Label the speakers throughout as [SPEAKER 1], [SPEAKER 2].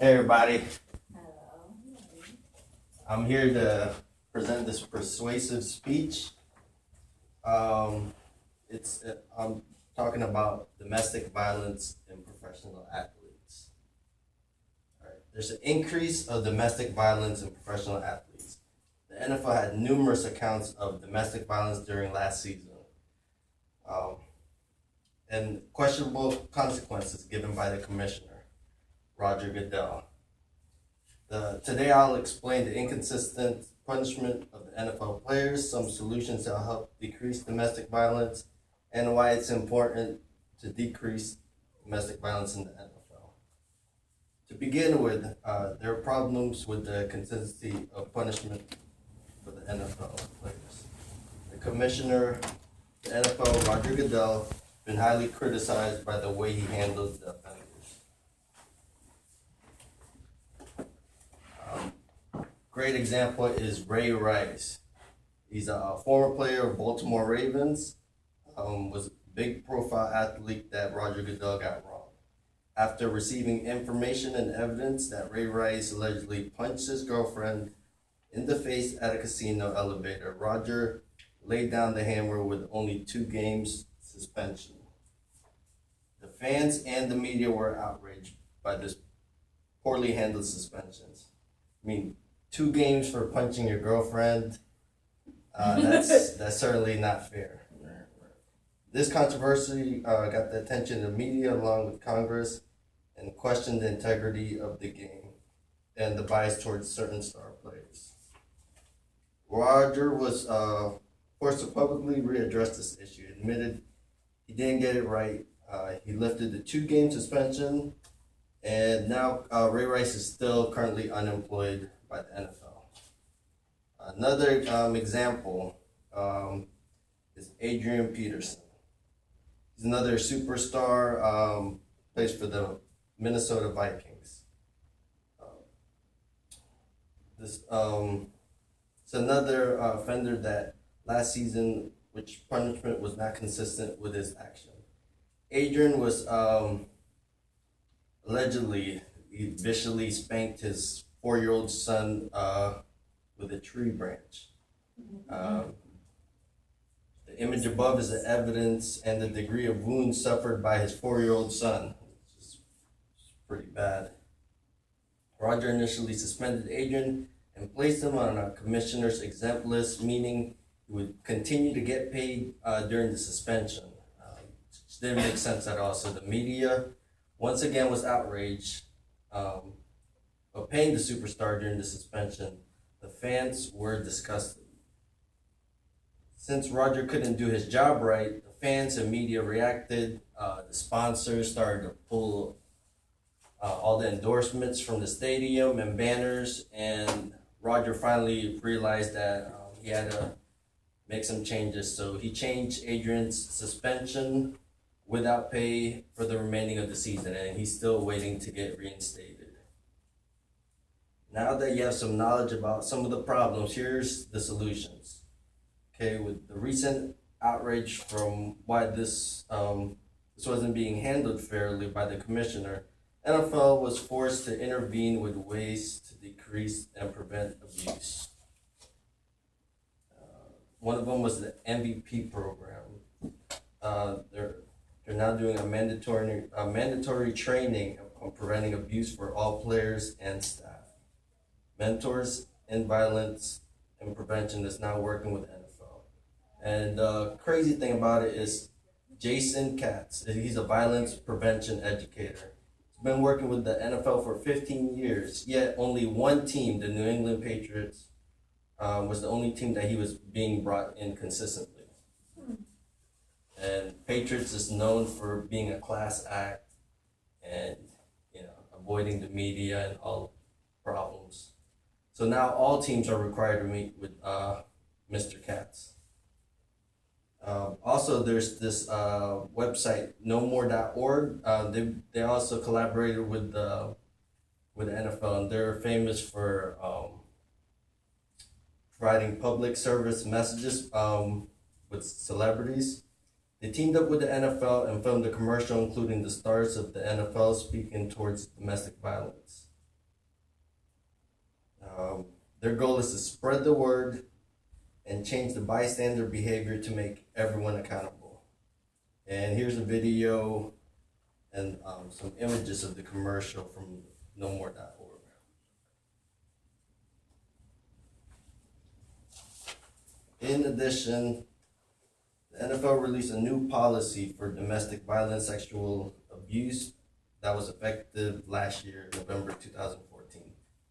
[SPEAKER 1] Hey everybody,
[SPEAKER 2] Hello.
[SPEAKER 1] I'm here to present this persuasive speech. I'm talking about domestic violence in professional athletes. All right. There's an increase of domestic violence in professional athletes. The NFL had numerous accounts of domestic violence during last season, um, and questionable consequences given by the commissioner, Roger Goodell. Today I'll explain the inconsistent punishment of the NFL players, some solutions to help decrease domestic violence, and why it's important to decrease domestic violence in the NFL. To begin with, there are problems with the consistency of punishment for the NFL players. The commissioner, the NFL, Roger Goodell, been highly criticized by the way he handled the offenders. Great example is Ray Rice. He's a former player of Baltimore Ravens, was a big profile athlete that Roger Goodell got wrong. After receiving information and evidence that Ray Rice allegedly punched his girlfriend in the face at a casino elevator, Roger laid down the hammer with only 2 games suspension. The fans and the media were outraged by this poorly handled suspensions. I mean, 2 games for punching your girlfriend, that's certainly not fair. This controversy got the attention of the media along with Congress and questioned the integrity of the game and the bias towards certain star players. Roger was forced to publicly readdress this issue, admitted he didn't get it right. He lifted the 2-game suspension, and now Ray Rice is still currently unemployed by the NFL. Another example is Adrian Peterson. He's another superstar, plays for the Minnesota Vikings. It's another offender that last season, which punishment was not consistent with his action. Adrian was allegedly, he viciously spanked his 4-year-old son with a tree branch. The image above is the evidence and the degree of wounds suffered by his 4-year-old son. It's pretty bad. Roger initially suspended Adrian and placed him on a commissioner's exempt list, meaning he would continue to get paid during the suspension. Which didn't make sense at all. So the media, once again, was outraged of paying the superstar during the suspension. The fans were disgusted. Since Roger couldn't do his job right, the fans and media reacted. The sponsors started to pull all the endorsements from the stadium and banners, and Roger finally realized that he had to make some changes. So he changed Adrian's suspension without pay for the remaining of the season, and he's still waiting to get reinstated. Now that you have some knowledge about some of the problems, here's the solutions. Okay, with the recent outrage from why this wasn't being handled fairly by the commissioner, NFL was forced to intervene with ways to decrease and prevent abuse. One of them was the MVP program. They're now doing a mandatory training on preventing abuse for all players and staff. Mentors in Violence and Prevention is now working with NFL. And the crazy thing about it is Jason Katz, he's a violence prevention educator. He's been working with the NFL for 15 years, yet only one team, the New England Patriots, was the only team that he was being brought in consistently. And Patriots is known for being a class act and avoiding the media and all problems. So now all teams are required to meet with Mr. Katz. Also, there's this website, nomore.org. They also collaborated with the NFL, and they're famous for providing public service messages with celebrities. They teamed up with the NFL and filmed a commercial including the stars of the NFL speaking towards domestic violence. Their goal is to spread the word and change the bystander behavior to make everyone accountable. And here's a video and some images of the commercial from nomore.org. In addition, the NFL released a new policy for domestic violence, sexual abuse that was effective last year, November 2014.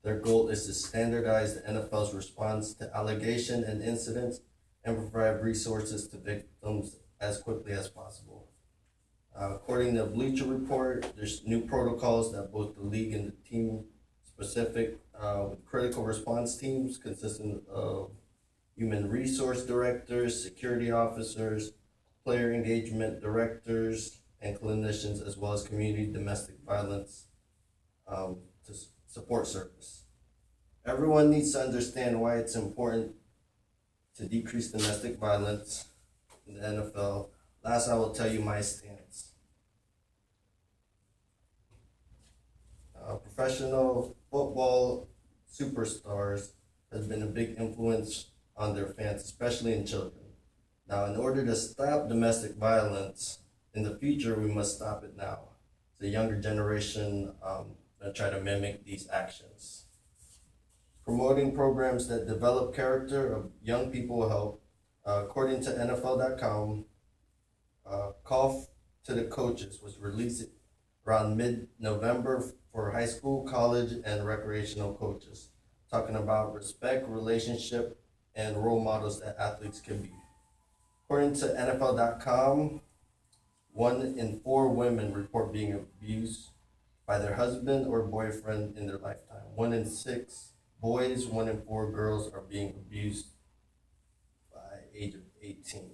[SPEAKER 1] Their goal is to standardize the NFL's response to allegation and incidents and provide resources to victims as quickly as possible. According to Bleacher Report, there's new protocols that both the league and the team specific with critical response teams consisting of human resource directors, security officers, player engagement directors, and clinicians, as well as community domestic violence to support service. Everyone needs to understand why it's important to decrease domestic violence in the NFL. Last, I will tell you my stance. Professional football superstars has been a big influence on their fans, especially in children. Now, in order to stop domestic violence in the future, we must stop it now. The younger generation that try to mimic these actions. Promoting programs that develop character of young people will help. According to NFL.com, Call to the Coaches was released around mid-November for high school, college, and recreational coaches, talking about respect, relationship, and role models that athletes can be. According to NFL.com, 1 in 4 women report being abused by their husband or boyfriend in their lifetime. 1 in 6 boys, 1 in 4 girls are being abused by age of 18.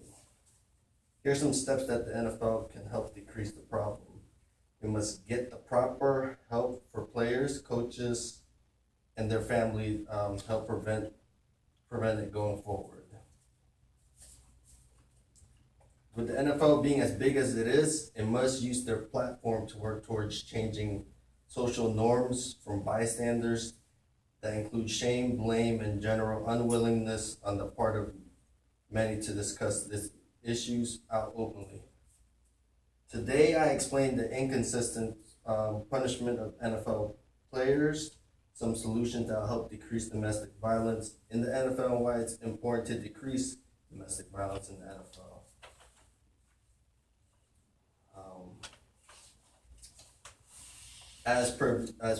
[SPEAKER 1] Here's some steps that the NFL can help decrease the problem. We must get the proper help for players, coaches, and their family, help prevent it going forward. With the NFL being as big as it is, it must use their platform to work towards changing social norms from bystanders that include shame, blame, and general unwillingness on the part of many to discuss these issues out openly. Today, I explained the inconsistent punishment of NFL players, some solutions that will help decrease domestic violence in the NFL, and why it's important to decrease domestic violence in the NFL. As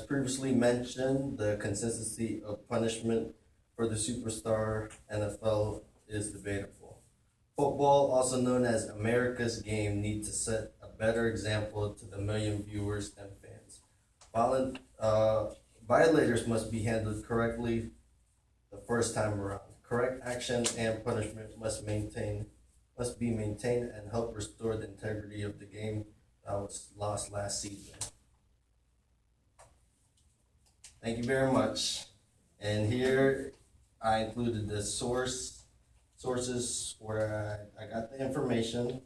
[SPEAKER 1] previously mentioned, the consistency of punishment for the superstar NFL is debatable. Football, also known as America's game, needs to set a better example to the million viewers and fans. Violators must be handled correctly the first time around. Correct action and punishment must be maintained and help restore the integrity of the game that was lost last season. Thank you very much. And here I included the sources where I got the information.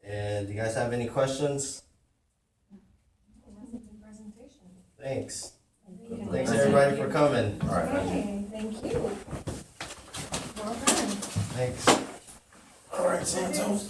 [SPEAKER 1] And do you guys have any questions? Thanks. Thanks everybody for coming.
[SPEAKER 2] All right, thank you. Well done.
[SPEAKER 1] Thanks.
[SPEAKER 3] All right, Santos.